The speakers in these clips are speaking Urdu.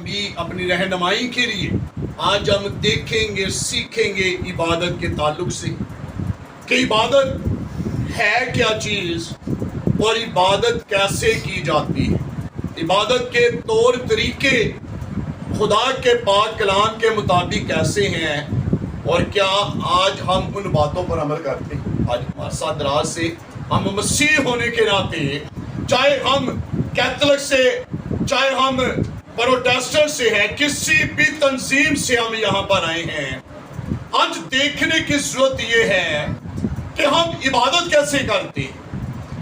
بھی اپنی رہنمائی کے لیے آج ہم دیکھیں گے سیکھیں گے عبادت کے تعلق سے کہ عبادت ہے کیا چیز اور عبادت کیسے کی جاتی ہے، عبادت کے طور طریقے خدا کے پاک کلام کے مطابق کیسے ہیں، اور کیا آج ہم ان باتوں پر عمل کرتے ہیں۔ آج ہمارے ساتھ دراز سے ہم مسیح ہونے کے ناطے، چاہے ہم کیتھولک سے، چاہے ہم پروٹیسٹنٹ سے ہیں، کسی بھی تنظیم سے ہم یہاں پر آئے ہیں، آج دیکھنے کی ضرورت یہ ہے کہ ہم عبادت کیسے کرتے ہیں۔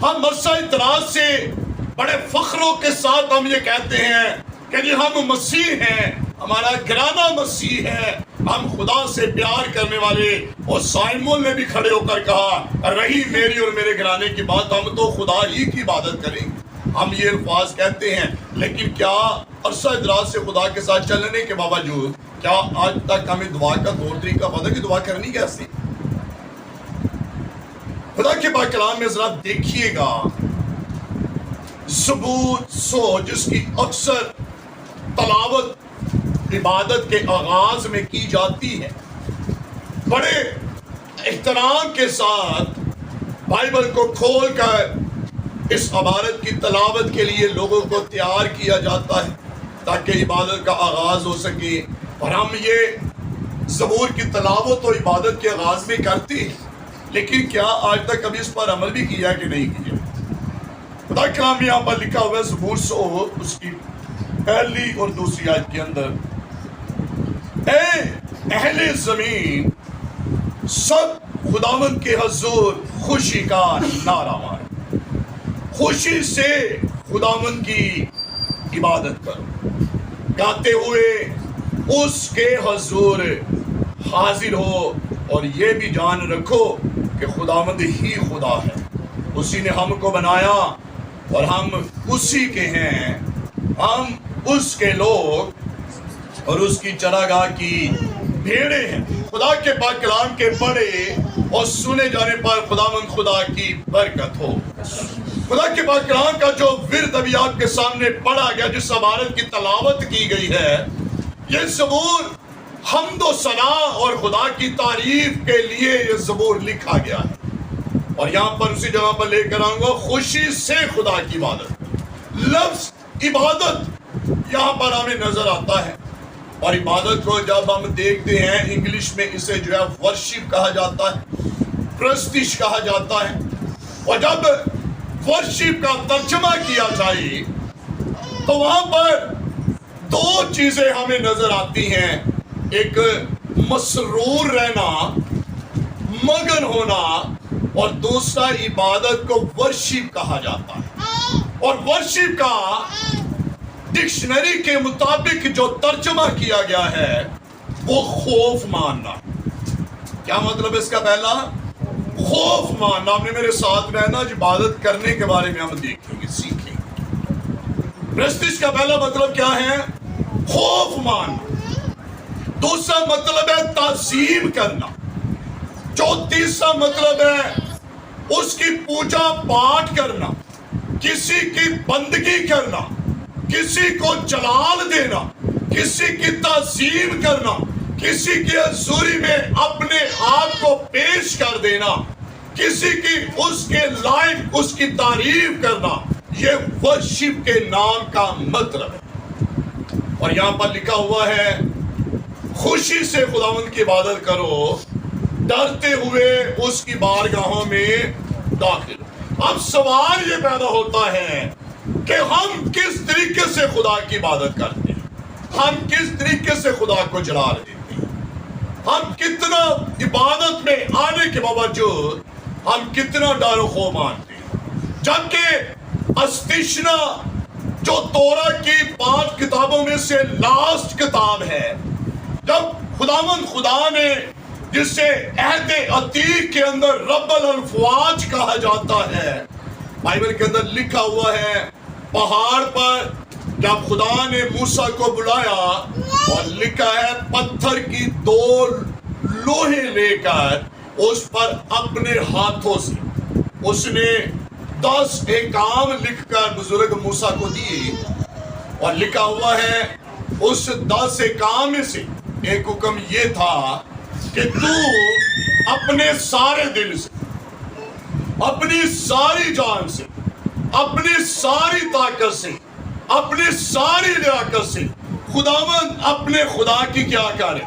ہم مسیح اعتراض سے بڑے فخروں کے ساتھ ہم یہ کہتے ہیں کہ جی ہم مسیح ہیں، ہمارا گھرانہ مسیح ہے، ہم خدا سے پیار کرنے والے۔ اور سائمون نے بھی کھڑے ہو کر کہا، رہی میری اور میرے گھرانے کی بات، ہم تو خدا ہی کی عبادت کریں گے۔ ہم یہ الفاظ کہتے ہیں، لیکن کیا عرصہ دراز سے خدا کے ساتھ چلنے کے باوجود کیا آج تک ہمیں دعا کا طور طریقہ پتہ کہ دعا کرنی کیسے؟ خدا کے پاک کلام میں ذرا دیکھیے گا، زبور 100 جس کی اکثر تلاوت عبادت کے آغاز میں کی جاتی ہے، بڑے احترام کے ساتھ بائبل کو کھول کر اس عبارت کی تلاوت کے لیے لوگوں کو تیار کیا جاتا ہے تاکہ عبادت کا آغاز ہو سکے۔ اور ہم یہ زبور کی تلاوت اور عبادت کے آغاز میں کرتے ہیں، لیکن کیا آج تک کبھی اس پر عمل بھی کیا کہ نہیں کیا؟ خدا کلام یہاں پر لکھا ہوا ہے زبور 100 اس کی پہلی اور دوسری آیت کے اندر، اے اہل زمین سب خداوند کے حضور خوشی کا نعرہ مارو، خوشی سے خداوند کی عبادت کرو، گاتے ہوئے اس کے حضور حاضر ہو، اور یہ بھی جان رکھو کہ خداوند ہی خدا ہے، اسی نے ہم کو بنایا اور ہم اسی کے ہیں، ہم اس کے لوگ اور اس کی چراگاہ کی بھیڑے ہیں۔ خدا کے پاک کلام کے پڑھے اور سنے جانے پر خداوند خدا کی برکت ہو۔ خدا کے پاک کلام کا جو ورد ابھی آپ کے سامنے پڑھا گیا، جس عبارت کی تلاوت کی گئی ہے، یہ زبور حمد و ثنا اور خدا کی تعریف کے لیے یہ زبور لکھا گیا ہے۔ اور یہاں پر اسی جگہ پر لے کر آؤں گا، خوشی سے خدا کی عبادت۔ لفظ عبادت یہاں پر ہمیں نظر آتا ہے، اور عبادت کو جب ہم دیکھتے ہیں انگلش میں اسے جو ہے ورشپ کہا جاتا ہے، پرستش کہا جاتا ہے۔ اور جب ورشپ کا ترجمہ کیا جائے تو وہاں پر دو چیزیں ہمیں نظر آتی ہیں، ایک مسرور رہنا، مگن ہونا، اور دوسرا عبادت کو ورشپ کہا جاتا ہے۔ اور ورشپ کا ڈکشنری کے مطابق جو ترجمہ کیا گیا ہے وہ خوف ماننا۔ کیا مطلب اس کا پہلا؟ خوف ماننا۔ آپ نے میرے ساتھ رہنا، عبادت کرنے کے بارے میں ہم دیکھیں گے، سیکھیں گے۔ پرستش کا پہلا مطلب کیا ہے؟ خوف ماننا۔ دوسرا مطلب ہے تعظیم کرنا۔ جو تیسرا مطلب ہے اس کی پوجا پاٹ کرنا، کسی کی بندگی کرنا، کسی کو جلال دینا، کسی کی تعظیم کرنا، کسی کی حضوری میں اپنے آپ کو پیش کر دینا، کسی کی اس کے لائق اس کی تعریف کرنا، یہ ورشپ کے نام کا مطلب ہے۔ اور یہاں پر لکھا ہوا ہے، خوشی سے خداوند کی عبادت کرو، ڈرتے ہوئے اس کی بارگاہوں میں داخل۔ اب سوال یہ پیدا ہوتا ہے کہ ہم کس طریقے سے خدا کی عبادت کرتے ہیں، ہم کس طریقے سے خدا کو جلال دیتے ہیں، ہم کتنا عبادت میں آنے کے باوجود ہم کتنا ڈر و خوف مانتے ہیں۔ جبکہ استشنا جو تورا کی 5 کتابوں میں سے لاسٹ کتاب ہے، جب خداوند خدا نے جسے عہد عتیق کے اندر رب الافواج کہا جاتا ہے، بائبل کے اندر لکھا ہوا ہے، پہاڑ پر جب خدا نے موسیٰ کو بلایا اور لکھا ہے پتھر کی 2 لوہے لے کر اس پر اپنے ہاتھوں سے اس نے 10 احکام لکھ کر بزرگ موسیٰ کو دیے، اور لکھا ہوا ہے اس 10 کام میں سے ایک حکم یہ تھا کہ تو اپنے سارے دل سے، اپنی ساری جان سے، اپنی ساری طاقت سے، اپنی ساری لیاقت سے خداوند اپنے خدا کی کیا کرے؟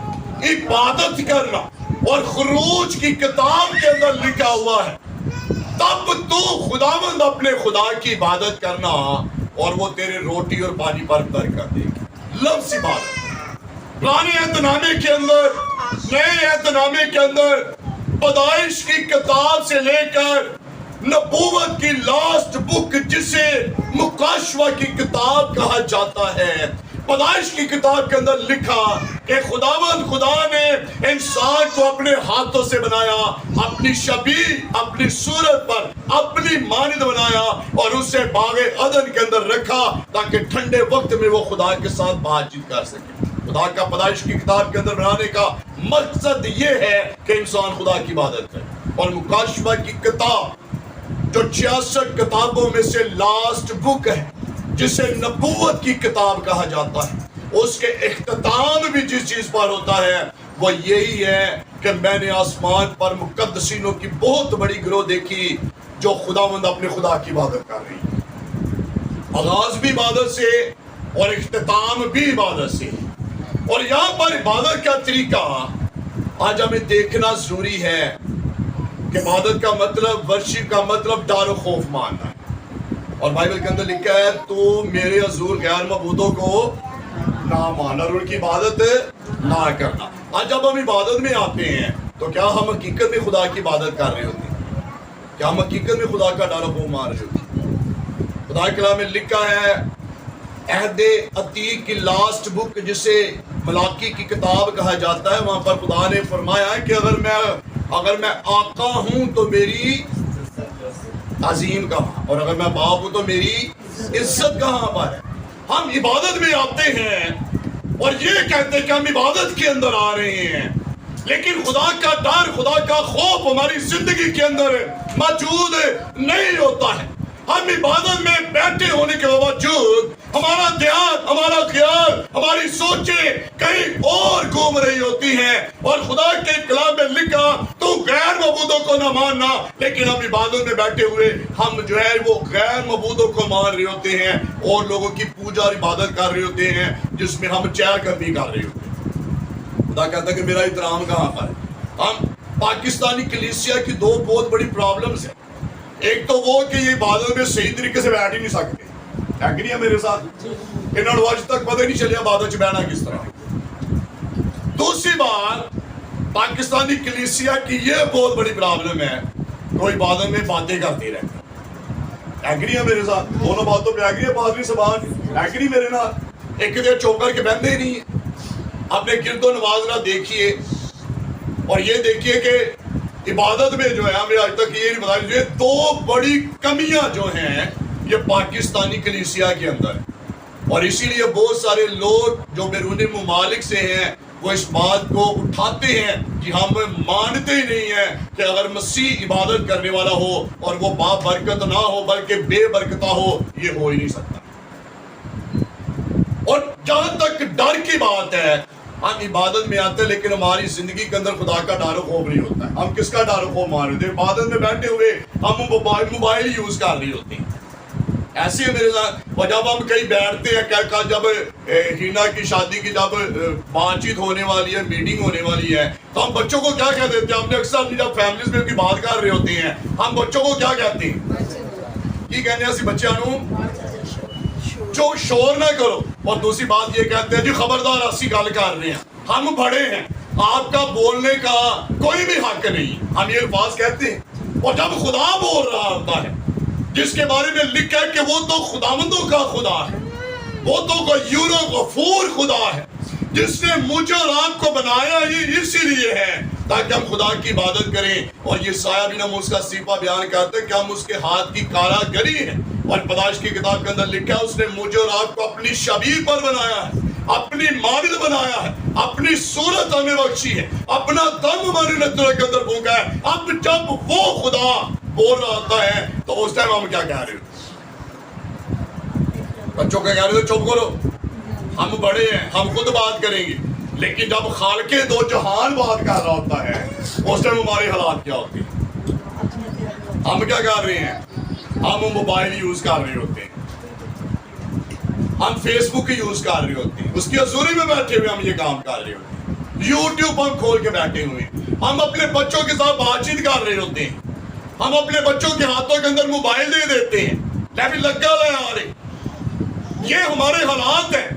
عبادت کرنا۔ اور خروج کی کتاب کے اندر لکھا ہوا ہے تب تو خداوند اپنے خدا کی عبادت کرنا اور وہ تیرے روٹی اور پانی پر برکت دے گی۔ لفظ عبادت پرانے عہد نامے کے اندر، نئے عہد نامے کے اندر پیدائش کی کتاب سے لے کر نبوت کی لاسٹ بک جسے مکاشفہ کی کتاب کہا جاتا ہے، پیدائش کی کتاب کے اندر لکھا کہ خداوند خدا نے انسان کو اپنے ہاتھوں سے بنایا، اپنی شبیہ، اپنی صورت پر اپنی مانند بنایا اور اسے باغ عدن کے اندر رکھا تاکہ ٹھنڈے وقت میں وہ خدا کے ساتھ بات چیت کر سکے۔ خدا کا پیدائش کی کتاب کے اندر بنانے کا مقصد یہ ہے کہ انسان خدا کی عبادت کرے۔ اور مکاشفہ کی کتاب جو 66 کتابوں میں سے لاسٹ بک ہے جسے نبوت کی کتاب کہا جاتا ہے، اس کے اختتام بھی جس چیز پر ہوتا ہے وہ یہی ہے کہ میں نے آسمان پر مقدسینوں کی بہت بڑی گروہ دیکھی جو خداوند اپنے خدا کی عبادت کر رہی ہے۔ آغاز بھی عبادت سے اور اختتام بھی عبادت سے۔ اور یہاں پر عبادت کا طریقہ آج ہمیں دیکھنا ضروری ہے کہ عبادت کا مطلب، ورشپ کا مطلب ڈر و خوف ماننا ہے۔ اور بائبل کے اندر لکھا ہے تو میرے حضور غیر معبودوں کو نہ ماننا اور ان کی عبادت نہ کرنا۔ آج جب ہم عبادت میں آتے ہیں تو کیا ہم حقیقت میں خدا کی عبادت کر رہے ہوتے ہیں؟ کیا ہم حقیقت میں خدا کا ڈر و خوف مان رہے ہوتے ہیں؟ خدا کے کلام میں لکھا ہے عہد عتیق کی لاسٹ بک جسے ملاکی کی کتاب کہا جاتا ہے، وہاں پر خدا نے فرمایا ہے کہ اگر میں آقا ہوں تو میری عظیم کہاں، اور اگر میں باپ ہوں تو میری عزت کہاں پر ہے۔ ہم عبادت میں آتے ہیں اور یہ کہتے ہیں کہ ہم عبادت کے اندر آ رہے ہیں، لیکن خدا کا ڈر، خدا کا خوف ہماری زندگی کے اندر موجود نہیں ہوتا ہے۔ ہم عبادت میں بیٹھے ہونے کے باوجود ہمارا دھیان، ہمارا خیال، ہماری سوچیں کہیں اور گھوم رہی ہوتی ہیں۔ اور خدا کے کلام میں لکھا تو غیر معبودوں کو نہ ماننا، لیکن ہم عبادت میں بیٹھے ہوئے ہم جو ہے وہ غیر معبودوں کو مان رہے ہوتے ہیں اور لوگوں کی پوجا اور عبادت کر رہے ہوتے ہیں جس میں ہم چہل قدمی کر رہے ہوتے ہیں۔ خدا کہتا ہے کہ میرا احترام کہاں پر ہے۔ ہم پاکستانی کلیسیا کی دو بہت بڑی پرابلمز ہیں۔ ایک تو وہ کہ یہ عبادت میں صحیح طریقے سے بیٹھ ہی نہیں سکتے، ہے کہ نہیں ہے میرے ساتھ؟ انہوں نے آج تک پتہ نہیں چلیا عبادت بیٹھنا کس طرح۔ دوسری بات پاکستانی کلیسیا کی یہ بہت بڑی پرابلم ہے، وہ عبادت میں باتیں کرتے رہتے ہیں، ہے کہ نہیں ہے میرے ساتھ؟ دونوں باتوں پہ ہے کہ نہیں ہے پادری صاحب، ہے کہ نہیں میرے نال؟ ایک دیر چوک کر کے بہتے ہی نہیں ہیں۔ اپنے گرد و نواز دیکھیے اور یہ دیکھیے کہ عبادت میں جو ہے ہمیں آج تک یہ نہیں بتایا، یہ دو بڑی کمیاں جو ہیں یہ پاکستانی کلیسیا کے اندر ہے۔ اور اسی لیے بہت سارے لوگ جو بیرونی ممالک سے ہیں وہ اس بات کو اٹھاتے ہیں کہ ہم مانتے ہی نہیں ہیں کہ اگر مسیح عبادت کرنے والا ہو اور وہ با برکت نہ ہو بلکہ بے برکتہ ہو، یہ ہو ہی نہیں سکتا۔ اور جہاں تک ڈر کی بات ہے، ہم عبادت میں آتے ہیں لیکن ہماری زندگی کے اندر خدا کا ڈر و خوف نہیں ہوتا ہے۔ ہم کس کا ڈر و خوف مان رہے تھے؟ عبادت میں بیٹھے ہوئے ہم موبائل یوز کر رہی ہوتے ہیں۔ ایسے ہی میرے ساتھ، اور جب ہم کہیں بیٹھتے ہیں، جب ہینا کی شادی کی جب بات چیت ہونے والی ہے، میٹنگ ہونے والی ہے، تو ہم بچوں کو کیا کہہ دیتے ہیں؟ ہم نے اکثر جب فیملیز میں ان کی بات کر رہے ہوتے ہیں ہم بچوں کو کیا کہتے ہیں؟ کی کہنے ہیں بچوں جو شور نہ کرو، اور دوسری بات یہ کہتے ہیں جی خبردار اسی گل کر رہے ہیں، ہم بڑے ہیں، آپ کا بولنے کا کوئی بھی حق نہیں، ہم یہ الفاظ کہتے ہیں۔ اور جب خدا بول رہا ہوتا ہے جس کے بارے میں لکھا ہے کہ وہ تو خداوندوں کا خدا ہے، وہ تو غیور و غفور خدا ہے، جس نے مجھے اور آپ کو بنایا ہی اسی لیے ہے تاکہ ہم خدا کی عبادت کریں۔ اور یہ سایہ بن عموس کا صفہ بیان کرتے ہیں کہ ہم اس کے ہاتھ کی کارا گری ہیں۔ اور پیدائش کی کتاب کے اندر لکھا ہے اس نے مجھے اور آپ کو اپنی شبیہ پر بنایا ہے، اپنی مانند بنایا ہے، اپنی صورت ہمیں بخشی ہے، اپنا دم ہمارے نتنے کے اندر پھونکا ہے۔ اب جب وہ خدا بول رہا ہوتا ہے تو اس ٹائم ہم کیا کہہ رہے ہو؟ بچوں کا کہہ رہے ہو چپ کرو، ہم بڑے ہیں، ہم خود بات کریں گے، لیکن جب خالق دو جہان بات کر رہا ہوتا ہے اس ٹائم ہمارے حالات کیا ہوتے ہیں؟ ہم کیا کر رہے ہیں؟ ہم موبائل یوز کر رہے ہوتے ہیں، ہم فیس بک یوز کر رہے ہوتے ہیں، اس کی حضوری میں بیٹھے ہوئے ہم یہ کام کر رہے ہوتے ہیں، یوٹیوب ہم کھول کے بیٹھے ہوئے ہیں، ہم اپنے بچوں کے ساتھ بات چیت کر رہے ہوتے ہیں، ہم اپنے بچوں کے ہاتھوں کے اندر موبائل دے دیتے ہیں، لیکن لگا رہے یہ ہمارے حالات ہیں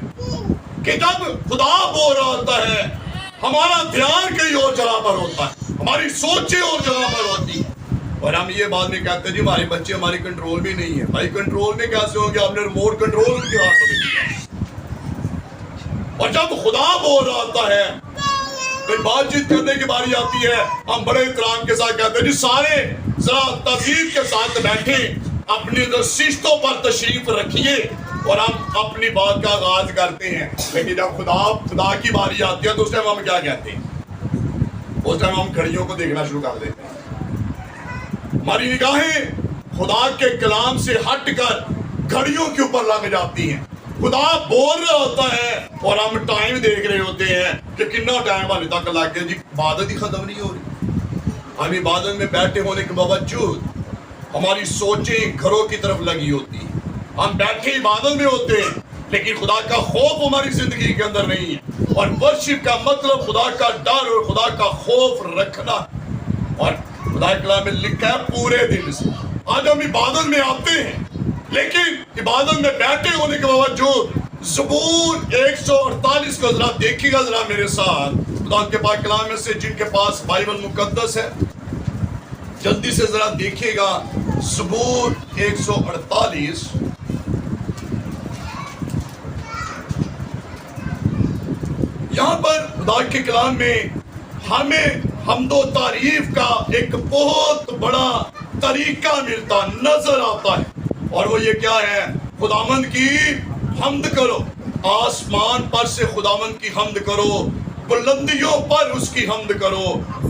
کہ جب خدا بول رہا ہوتا ہے ہمارا دھیان کہیں اور جگہ پر ہوتا ہے، ہماری سوچیں اور جگہ پر ہوتی ہیں، اور ہم یہ بات نہیں کہتے جی ہمارے بچے ہماری کنٹرول میں نہیں ہے۔ بھائی کنٹرول میں کیسے ہوں گے؟ آپ نے ریموٹ کنٹرول ان کے ہاتھوں میں دیا۔ اور جب خدا بول رہا ہوتا ہے کوئی بات چیت کرنے کی باری آتی ہے، ہم بڑے احترام کے ساتھ کہتے ہیں جی سارے ذرا تہذیب کے ساتھ بیٹھیں، اپنی نشستوں پر تشریف رکھیے، اور ہم اپنی بات کا آغاز کرتے ہیں۔ لیکن جب خدا کی باری آتی ہے تو اس ٹائم ہم کیا کہتے ہیں؟ اس ٹائم ہم گھڑیوں کو دیکھنا شروع کر دیتے ہیں، ہماری نگاہیں خدا کے کلام سے ہٹ کر گھڑیوں کے اوپر لگ جاتی ہیں۔ خدا بول رہا ہوتا ہے اور ہم ٹائم دیکھ رہے ہوتے ہیں کہ کتنا ٹائم حالے تک لگ گیا، جی عبادت ہی ختم نہیں ہو رہی۔ ہم عبادت میں بیٹھے ہونے کے باوجود ہماری سوچیں گھروں کی طرف لگی ہوتی ہیں، ہم بیٹھے عبادت میں ہوتے ہیں لیکن خدا کا خوف ہماری زندگی کے اندر نہیں ہے۔ اور ورشپ کا مطلب خدا کا ڈر اور خدا کا خوف رکھنا، اور خدا کلام میں لکھا ہے پورے دل سے۔ آج ہم عبادت میں آتے ہیں لیکن عبادت میں بیٹھے ہونے کے باوجود زبور 148 کو ذرا دیکھیے گا ذرا میرے ساتھ، خدا کے پاک کلام میں سے جن کے پاس بائبل مقدس ہے جلدی سے ذرا دیکھیے گا، زبور 148 یہاں پر خدا کے کلام میں ہمیں حمد و تعریف کا ایک بہت بڑا طریقہ ملتا نظر آتا ہے، اور وہ یہ کیا ہے؟ خداوند کی حمد کرو، آسمان پر سے خداوند کی حمد کرو، بلندیوں پر اس کی حمد کرو،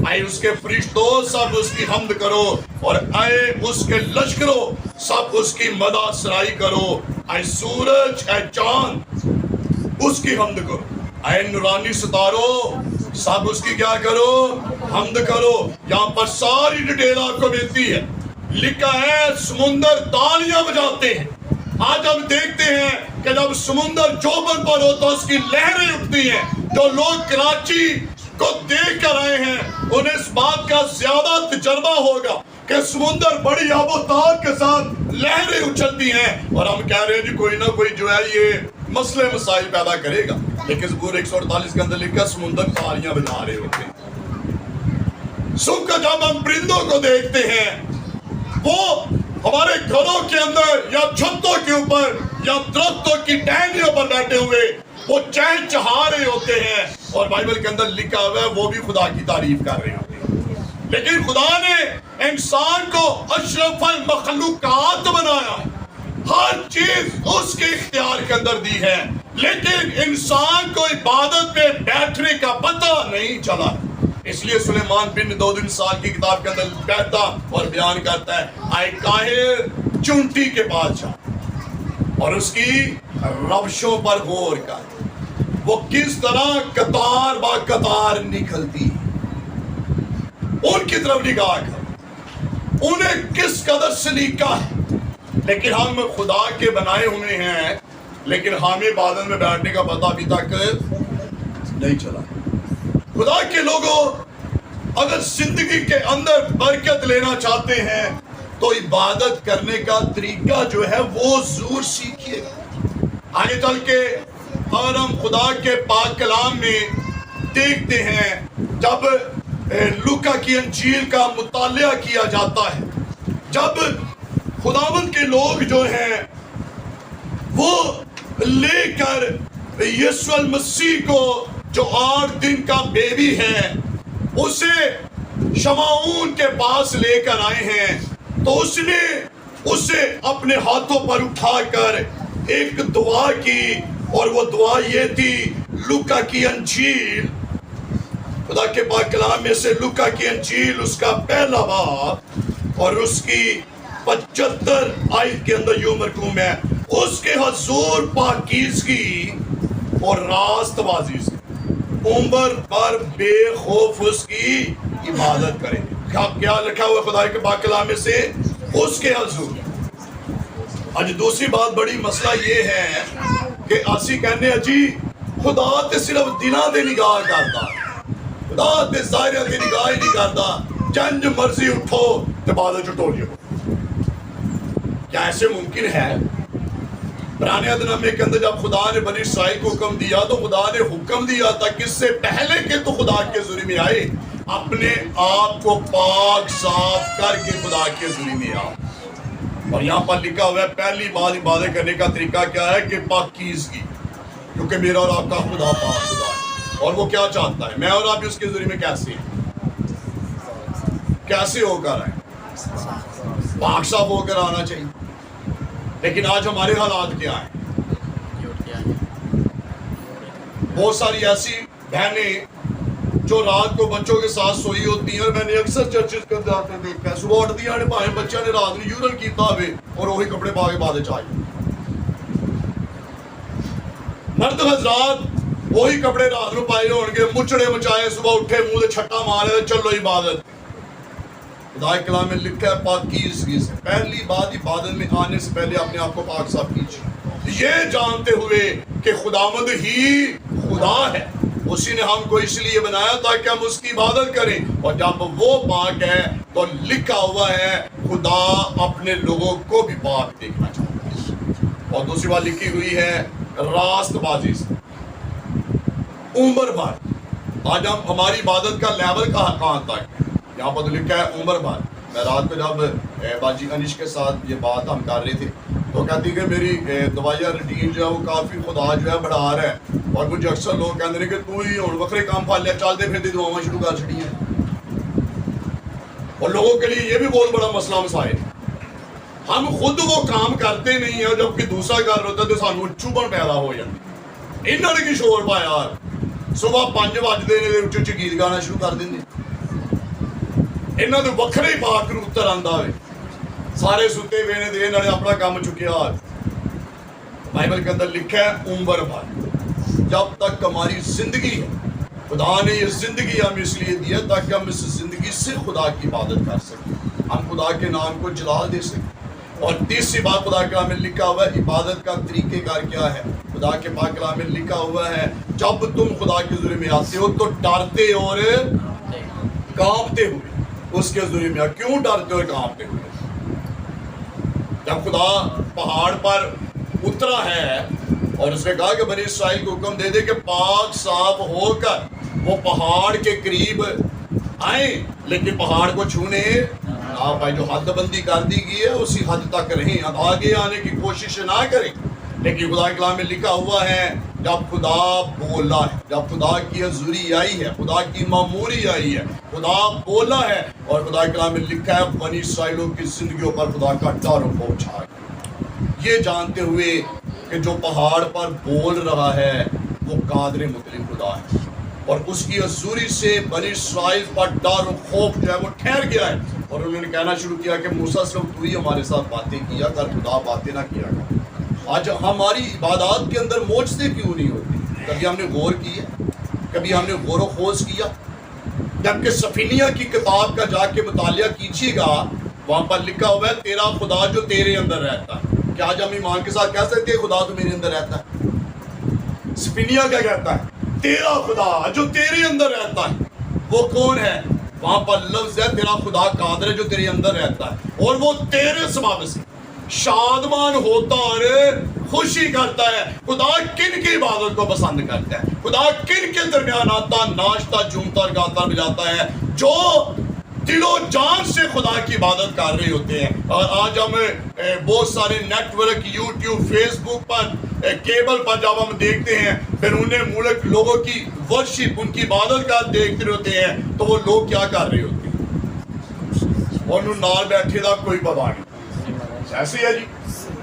اے اس کے فرشتوں سب اس کی حمد کرو، اور اے اس کے لشکروں سب اس کی مدح سرائی کرو، اے سورج اے چاند اس کی حمد کرو، اے نورانی ستاروں سب اس کی کیا کرو؟ حمد کرو۔ یہاں پر ساری ڈیٹیل آپ کو ملتی ہے، لکھا ہے سمندر تالیاں بجاتے ہیں۔ آج ہم دیکھتے ہیں کہ جب سمندر چوبن پر ہوتا اس کی لہریں اٹھتی ہیں، جو لوگ کراچی کو دیکھ کر آئے ہیں انہیں اس بات کا زیادہ تجربہ ہوگا کہ سمندر بڑی آب و تاب کے ساتھ لہریں اچھلتی ہیں، اور ہم کہہ رہے ہیں جی کوئی نہ کوئی جو ہے یہ مسئلے مسائل پیدا کرے گا، لیکن زبور 148 کے اندر لکھا سمندر تالیاں بجا رہے ہوتے ہیں۔ صبح جب ہم پرندوں کو دیکھتے ہیں وہ ہمارے گھروں کے اندر یا چھتوں کے اوپر یا درختوں کی ٹہنیوں پر بیٹھے ہوئے وہ چہچہا رہے ہوتے ہیں، اور بائبل کے اندر لکھا ہوا ہے وہ بھی خدا کی تعریف کر رہے ہوتے ہیں۔ لیکن خدا نے انسان کو اشرف المخلوقات بنایا، ہر چیز اس کے اختیار کے اندر دی ہے، لیکن انسان کو عبادت میں بیٹھنے کا پتہ نہیں چلا۔ اس لیے سلیمان بن داؤد سال کی کتاب کے اندر بیٹھتا اور بیان کرتا ہے، اے کاہر چونٹی کے پاس جا اور اس کی روشوں پر غور کر، وہ کس طرح قطار با قطار نکلتی، ان کی طرف نگاہ کر، انہیں کس قدر سلیقہ ہے۔ لیکن ہم خدا کے بنائے ہوئے ہیں لیکن ہمیں عبادت میں بیٹھنے کا پتہ ابھی تک نہیں چلا۔ خدا کے لوگوں اگر زندگی کے اندر برکت لینا چاہتے ہیں تو عبادت کرنے کا طریقہ جو ہے وہ ضرور سیکھیے۔ آگے چل کے اگر ہم خدا کے پاک کلام میں دیکھتے ہیں، جب لوکا کی انجیل کا مطالعہ کیا جاتا ہے، جب خداوند کے لوگ جو ہیں وہ لے کر یسوع المسیح کو جو 8 دن کا بیبی ہے اسے شمعون کے پاس لے کر آئے ہیں، تو اس نے اسے اپنے ہاتھوں پر اٹھا کر ایک دعا کی، اور وہ دعا یہ تھی، لوکا کی انجیل خدا کے پاک کلام میں سے لوکا کی انجیل اس کا پہلا باب اور اس کی 75 آیت کے اندر یوں مرقوم ہے، اس کے حضور پاکیزگی اور راست بازی سے عمر پر بے خوف اس کی عبادت کریں. کیا لکھا ہوا خدا کے پاک کلام میں سے؟ اس کے حضور. آج دوسری بات بڑی مسئلہ یہ ہے کہ اسی کہنے جی خدا تے صرف دنوں دے نگاہ کرتا، خدا تے ظاہر دی نگاہ ہی نہیں کرتا، جنج مرضی اٹھو تے بادل چٹولیو. کیا ایسے ممکن ہے؟ پرانے عہد نامے کے اندر جب خدا نے بنی اسرائیل کو حکم دیا تو خدا نے حکم دیا تھا کہ اس سے پہلے کہ تو خدا کے حضور میں آئے اپنے آپ کو پاک صاف کر کے خدا کے حضور میں آؤ. اور یہاں پر لکھا ہوا ہے پہلی بات عبادت کرنے کا طریقہ کیا ہے کہ پاکیزگی، کیونکہ میرا اور آپ کا خدا پاک خدا ہے. اور وہ کیا چاہتا ہے؟ میں اور آپ اس کے ذریعے میں کیسے ہو کر آئے؟ پاک صاف ہو کر آنا چاہیے. لیکن آج ہمارے حالات کیا ہیں؟ بہت ساری ایسی بہنیں جو رات کو بچوں کے ساتھ سوئی ہوتی ہیں، اور میں نے اکثر چرچز کر جاتے دیکھا ہے صبح اٹھتی ہیں بھائی بچہ نے رات میں یورن کیتا ہوئے اور وہی کپڑے پا کے بعد چاہیے. مرد حضرات وہی کپڑے رات میں پائے ہون گے، مچڑے مچائے، صبح اٹھے منہ سے چھٹا مارے چلو عبادت. خدا کے کلام میں لکھا ہے پاکیزگی سے. پہلی بات عبادت میں آنے سے پہلے اپنے آپ کو پاک صاف کیجیے، یہ جانتے ہوئے کہ خداوند ہی خدا ہے، اسی نے ہم کو اس لیے بنایا تاکہ ہم اس کی عبادت کریں. اور جب وہ پاک ہے تو لکھا ہوا ہے خدا اپنے لوگوں کو بھی پاک دیکھنا چاہتا ہے. اور دوسری بات لکھی ہوئی ہے راست بازی سے عمر بھر. آج ہم ہماری عبادت کا لیول کہاں تک ہے؟ یہاں پر تو لکھا ہے عمر بھر. میں رات کو جب باجی انش کے ساتھ یہ بات ہم کر رہے تھے تو کہتی کہ میری دوائیا روٹین جو ہے وہ کافی خدا جو ہے بڑھا رہا ہے. اور مجھے اکثر لوگ کہتے ہیں کہ تو ہی اور وکرے کام پھال لیا، چلتے پھرتے دعائیں شروع کر چھڑی ہیں. اور لوگوں کے لیے یہ بھی بہت بڑا مسئلہ مسائل ہے. ہم خود وہ کام کرتے نہیں ہیں، جب کہ دوسرا کر ہوتا ہے تو سانو چوبن پیدا ہو جاتی. انہوں نے کی شور پایا یار، صبح 5 بجتے نے اچھی گیت گانا شروع کر دیں. انہوں نے وکھرے ہی پاک رو اتر آندا ہوئے، سارے ستے ہوئے نے انہوں نے اپنا کام چکیا. بائبل کے اندر لکھا ہے عمر بھر، جب تک ہماری زندگی ہے. خدا نے یہ زندگی ہم اس لیے دی ہے تاکہ ہم اس زندگی سے خدا کی عبادت کر سکیں، ہم خدا کے نام کو جلال دے سکیں. اور تیسری بات خدا کے کلام میں لکھا ہوا ہے عبادت کا طریقہ کار کیا ہے. خدا کے پاک کلام میں لکھا ہوا ہے جب تم خدا کے حضور میں آتے ہو تو ڈرتے اور کانپتے ہوئے اس کے حضور میں. کیوں ڈرتے اور کانپتے ہوئے؟ جب خدا پہاڑ پر اترا ہے اور اس نے کہا کہ بنی اسرائیل کو حکم دے دے کہ پاک صاف ہو کر وہ پہاڑ کے قریب آئیں، لیکن پہاڑ کو چھونے آپ جو حد بندی کر دی گئی ہے اسی حد تک رہیں، اب آگے آنے کی کوشش نہ کریں. لیکن خدا کے کلام میں لکھا ہوا ہے جب خدا بولا ہے، جب خدا کی حضوری آئی ہے، خدا کی معموری آئی ہے، خدا بولا ہے. اور خدا کے کلام میں لکھا ہے بنی اسرائیلوں کی زندگیوں پر خدا کا ڈر پہنچا ہے، یہ جانتے ہوئے کہ جو پہاڑ پر بول رہا ہے وہ قادر مطلق خدا ہے. اور اس کی حضوری سے بنی اسرائیل پر ڈر و خوف جو ہے وہ ٹھہر گیا ہے. اور انہوں نے کہنا شروع کیا کہ موسیٰ صرف تو ہی ہمارے ساتھ باتیں کیا کر، خدا باتیں نہ کیا کر. آج ہماری عبادات کے اندر موجزے کیوں نہیں ہوتے؟ کبھی ہم نے غور کیا؟ کبھی ہم نے غور و خوض کیا؟ جبکہ سفینیہ کی کتاب کا جا کے مطالعہ کیجیے گا، وہاں پر لکھا ہوا ہے تیرا خدا جو تیرے اندر رہتا ہے. کیا آج ہم ایمان کے ساتھ کہہ سکتے ہیں خدا تو میرے اندر رہتا ہے؟ سفینیہ کیا کہتا ہے؟ تیرا خدا جو تیرے اندر رہتا ہے وہ کون ہے؟ وہاں پر لفظ ہے تیرا خدا قادر ہے جو تیرے اندر رہتا ہے اور وہ تیرے سبب سے شادمان ہوتا اور خوشی کرتا ہے. خدا کن کی عبادت کو پسند کرتا ہے؟ خدا کن کے درمیان آتا، ناشتہ، جھومتا اور گاتا بجاتا ہے؟ جو دل و جان سے خدا کی عبادت کر رہے ہوتے ہیں. اور آج ہم بہت سارے نیٹ ورک، یوٹیوب، فیس بک پر، کیبل پر جب ہم دیکھتے ہیں پھر انہیں ملک لوگوں کی ورشپ، ان کی عبادت کا دیکھتے ہوتے ہیں تو وہ لوگ کیا کر رہے ہوتے ہیں اور انہوں نال بیٹھے دا کوئی پتا نہیں. ایسے ہے جی،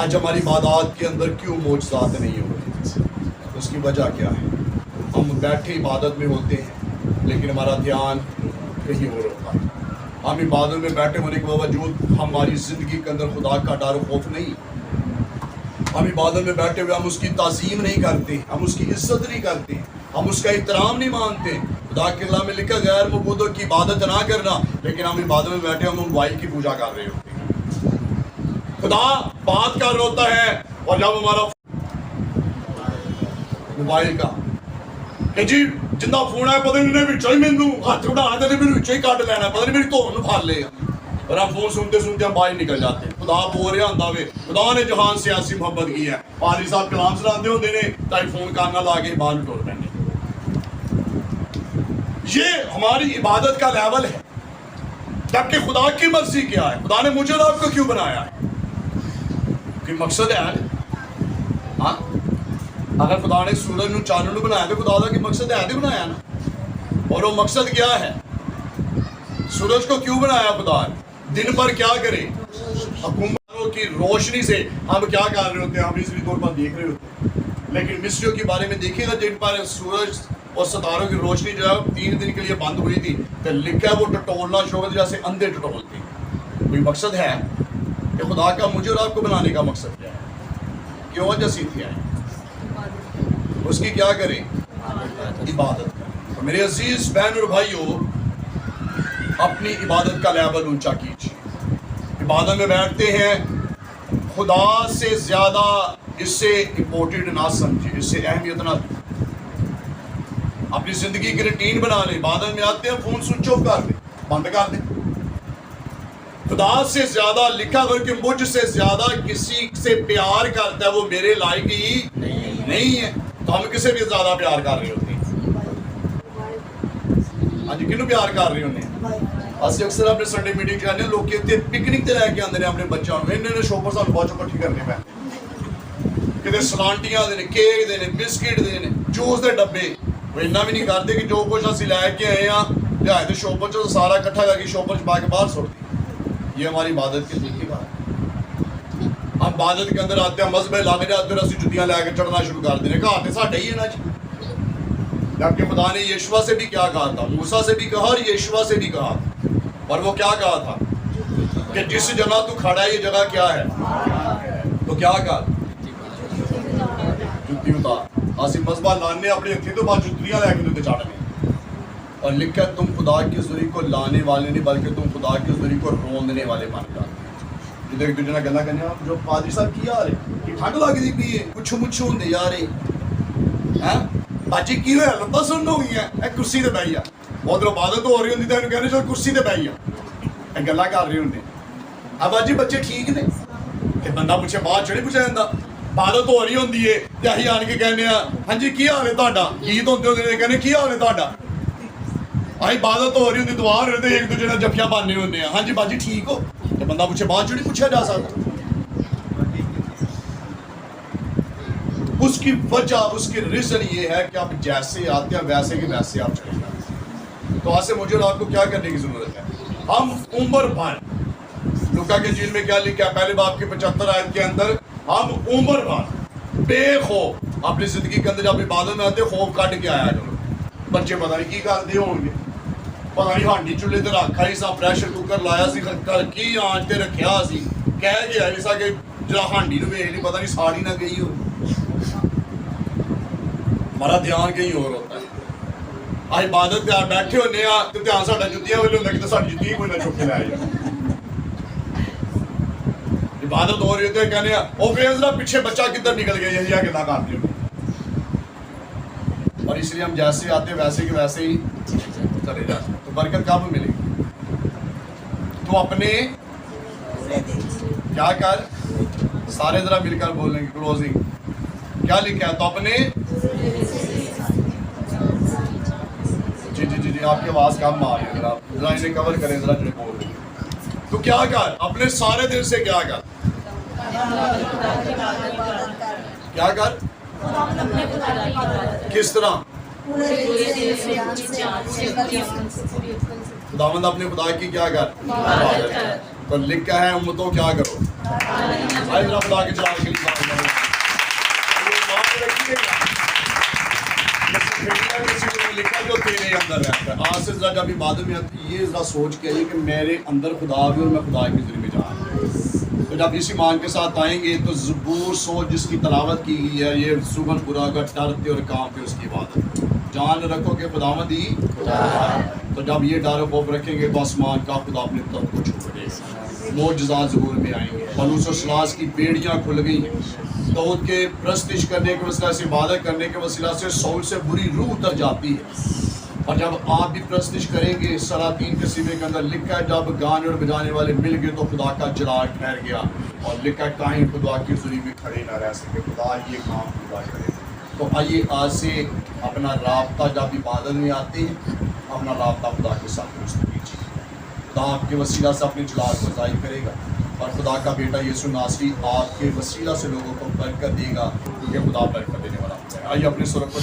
آج ہماری عبادات کے اندر کیوں معجزات نہیں ہو رہے؟ اس کی وجہ کیا ہے؟ ہم بیٹھے عبادت میں ہوتے ہیں لیکن ہمارا دھیان کہیں اور ہوتا ہے. ہم عبادت میں بیٹھے ہونے کے باوجود ہماری زندگی کے اندر خدا کا ڈر و خوف نہیں. ہم عبادت میں بیٹھے ہوئے ہم اس کی تعظیم نہیں کرتے، ہم اس کی عزت نہیں کرتے، ہم اس کا احترام نہیں مانتے. خدا کے اللہ میں لکھا غیر معبودوں کی عبادت نہ کرنا، لیکن ہم عبادت میں بیٹھے ہم موبائل کی پوجا کر رہے ہوتے ہیں. خدا بات کر رہا ہوتا ہے اور جب ہمارا موبائل کا کہ جی جنہ فون ہے پتہ نہیں بھی چاہیے مینوں ہاتھ اڑانا تے میرے وچ ہی کڈ لینا، پتہ نہیں میری دھون پھڑ لے. اور ہم فون سنتے سنتے ہم باہر نکل جاتے ہیں. خدا بول رہا ہوندا وے خدا نے جہان سے ایسی محبت کی ہے. پادری صاحب کلام سناندے ہوندے نے تائی فون کان نہ لا کے باہر ٹور پیندے. یہ ہماری عبادت کا لیول ہے. جبکہ خدا کی مرضی کیا ہے؟ خدا نے مجھے اور آپ کو کیوں بنایا ہے؟ کوئی مقصد ہے؟ ہاں اگر خدا نے سورج نو چاند نو بنایا تو خدا کا مقصد ہے بنایا نا. اور وہ مقصد کیا ہے؟ سورج کو کیوں بنایا خدا نے؟ دن پر کیا کرے؟ حکومتوں کی روشنی سے ہم کیا کر رہے ہوتے ہیں؟ ہم اس طور پر دیکھ رہے ہوتے ہیں. لیکن مصریوں کے بارے میں دیکھیں گا جن پر سورج اور ستاروں کی روشنی جو ہے 3 دن کے لیے بند ہوئی تھی تو لکھا ہے وہ ٹٹولنا شروع ہو جیسے اندھے ٹٹولتے. کوئی مقصد ہے کہ خدا کا مجھے اور آپ کو بنانے کا مقصد کیا ہے؟ کیوں وجہ سی تھی ہے اس کی کیا کریں؟ عبادت کریں. تو میرے عزیز بہن اور بھائیوں اپنی عبادت کا لیول اونچا کیجیے. عبادت میں بیٹھتے ہیں خدا سے زیادہ اس سے امپورٹنٹ نہ سمجھے، اس سے اہمیت نہ دیں. اپنی زندگی کی روٹین بنا لیں. عبادت میں آتے ہیں فون سوئچ آف کر دیں، بند کر دیں. خدا سے زیادہ لکھا کر کہ مجھ سے زیادہ کسی سے پیار کرتا ہے وہ میرے لائق ہی نہیں ہے. تو ہم کسے بھی زیادہ پیار کر رہے ہوتے ہیں؟ ہاں جی کنوں پیار کر رہے ہوتے ہیں؟ اسی اکثر اپنے سنڈے میٹنگ چاہتے ہیں لوگ کہتے ہیں پکنک تے لے کے آتے ہیں اپنے بچوں کو انہیں شوپر سانو بعد چوں کٹھی کرنے پہ کتے سلانٹیاں دے کیک دے بسکٹ دے جوس دے ڈبے. وہ اتنا بھی نہیں کرتے کہ جو کچھ اسی لے کے آئے ہیں لائے تو شوپر چ سارا کٹھا کر کے شوپر چ پا کے باہر چھوڑ دی. یہ ہماری عبادت کے طریقے کا ہے. ہم عبادت کے اندر آتے ہیں مذہب لگ جاتے ہیں اسی جتیاں لے کے چڑھنا شروع کر دینے. کہا تو ساڈا ہی ہے نا جی. جبکہ خدا نے یشوع سے بھی کیا کہا تھا؟ موسیٰ سے بھی کہا اور یشوع سے بھی کہا. اور وہ کیا کہا تھا کہ جس جگہ تو کھڑا ہے یہ جگہ کیا ہے؟ تو کیا کہا؟ جتی اتار. آسی مذبح لانے اپنے ہتھی تو بعد جتیاں لے کے تو چڑھنے. اور لکھا تم خدا کی ضروری کو لانے والے نہیں بلکہ تم خدا کی ضروری کو روندنے والے بن جاتے. جدھر ایک دوسرے گلا کرنے جو پادری صاحب کی آ رہے کہ ٹھنڈ لگ دی پی ہے کچھ مچھو ہوندے جا رہے باجی کی ہوا لتا سن ہو گئی ہے کرسی تے بہی آ ادھر عبادت ہو رہی ہوندی تے کہنے چل کرسی تے بہی آ گلا کر رہے ہوندے. اب باجی بچے ٹھیک نے کہ بندہ پوچھے بعد چڑھے پوچھا جاتا. عبادت ہو رہی ہوندی ہے تے اسی آن کے کہنے ہاں جی کی حال ہے تہاڈا؟ گیت ہوندے ہوندے کہنے کی حال ہے تہاڈا؟ اسی عبادت ہو رہی ہوندی دعا ہو رہے ایک دوسرے نال جفیاں پانے ہوندے ہیں ہاں جی باجی ٹھیک ہو؟ کہ بندہ پوچھے بعد چڑھی پوچھا جا سکتا. اس کی وجہ اس کی ریزن یہ ہے کہ آپ جیسے آتے ہیں ویسے کہ ویسے آپ چلے جاتے ہیں. تو آج سے مجھے اور آپ کو کیا کرنے کی ضرورت ہے؟ ہم عمر بھر لوکا کے انجیل میں کیا لکھا ہے پہلے باب کی 75 آیت کے اندر ہم عمر بھر بے خوف اپنی زندگی کے اندر جب عبادت میں آتے خوف کٹ کے آیا کرو. بچے پتہ نہیں کی کرتے ہوں گے پتہ نہیں ہانڈی چولہے تے رکھا ہی سا پریشر کوکر لایا سی کی آنچ تے رکھیا سی کہہ گیا ایسا کہ جڑا ہانڈی نو ویکھ لی پتہ نہیں ساڑی نہ گئی ہو. ہمارا دھیان کہیں اور ہوتا ہے. آج عبادت پہ بیٹھے ہونے تو دھیان ساڈا جتیاں والے ہوتا کہ ساڈی جتی کوئی نہ چک کے لے جائے. عبادت ہو رہی ہوتی ہے کہنے وہ ذرا پیچھے بچہ کدھر نکل گیا یہ گلا کرتے ہو. اور اس لیے ہم جیسے آتے ویسے کہ ویسے ہی چلے جاتے. تو برکت کب ملے گی؟ تو اپنے کیا کر سارے ذرا مل کر بولیں گے کلوزنگ کیا لکھا ہے؟ تو اپنے جی آپ کی آواز کم آ رہی ہے ذرا انہیں کور کریں ذرا جو بول رہے ہیں. تو کیا کر اپنے سارے دل سے کیا کر کیا کر کس طرح خداوند اپنے خدا کی کیا کر عبادت کر. تو لکھا ہے امتوں کیا کرو. بھائی ذرا خدا کے جلال کے لیے بات کرو. کسی نے لکھا جو تیرے اندر رہتا ہے. آج سے ذرا جب عبادت میں آتی ہے یہ ذرا سوچ کے آئیے کہ میرے اندر خدا بھی اور میں خدا کے ذریعے میں جا رہا ہوں. تو جب اس ایمان کے ساتھ آئیں گے تو زبور سوچ جس کی تلاوت کی گئی ہے یہ سگن پورا کر ڈرتے اور کانپتے اس کی عبادت. جان رکھو کہ خداوند ہی تو جب یہ ڈر و خوف رکھیں گے تو آسمان کا خدا اپنے تخت کو چھوڑے گا. معجزات ظہور میں آئیں گے. پلوس و سلاس کی بیڑیاں کھل گئی ہیں. داؤد کے پرستش کرنے کے وسیلہ سے عبادت کرنے کے وسیلہ سے سول سے بری روح اتر جاتی ہے. اور جب آپ بھی پرستش کریں گے سلاطین کے سینے کے اندر لکھا ہے جب گانے اور بجانے والے مل گئے تو خدا کا جلال ٹھہر گیا. اور لکھا ہے کہیں خدا کی حضوری میں کھڑے نہ رہ سکے. خدا یہ کام خدا کرے. تو آئیے آج سے اپنا رابطہ جب عبادت میں آتے ہیں اپنا رابطہ خدا کے ساتھ درست کیجیے. خدا آپ کے وسیلہ سے اپنے جلال کو ظاہر کرے گا اور خدا کا بیٹا یسوع ناصری آپ کے وسیلہ سے لوگوں کو برکت دے گا کیونکہ خدا برکت دینے والا ہے. آئیے اپنے سر پر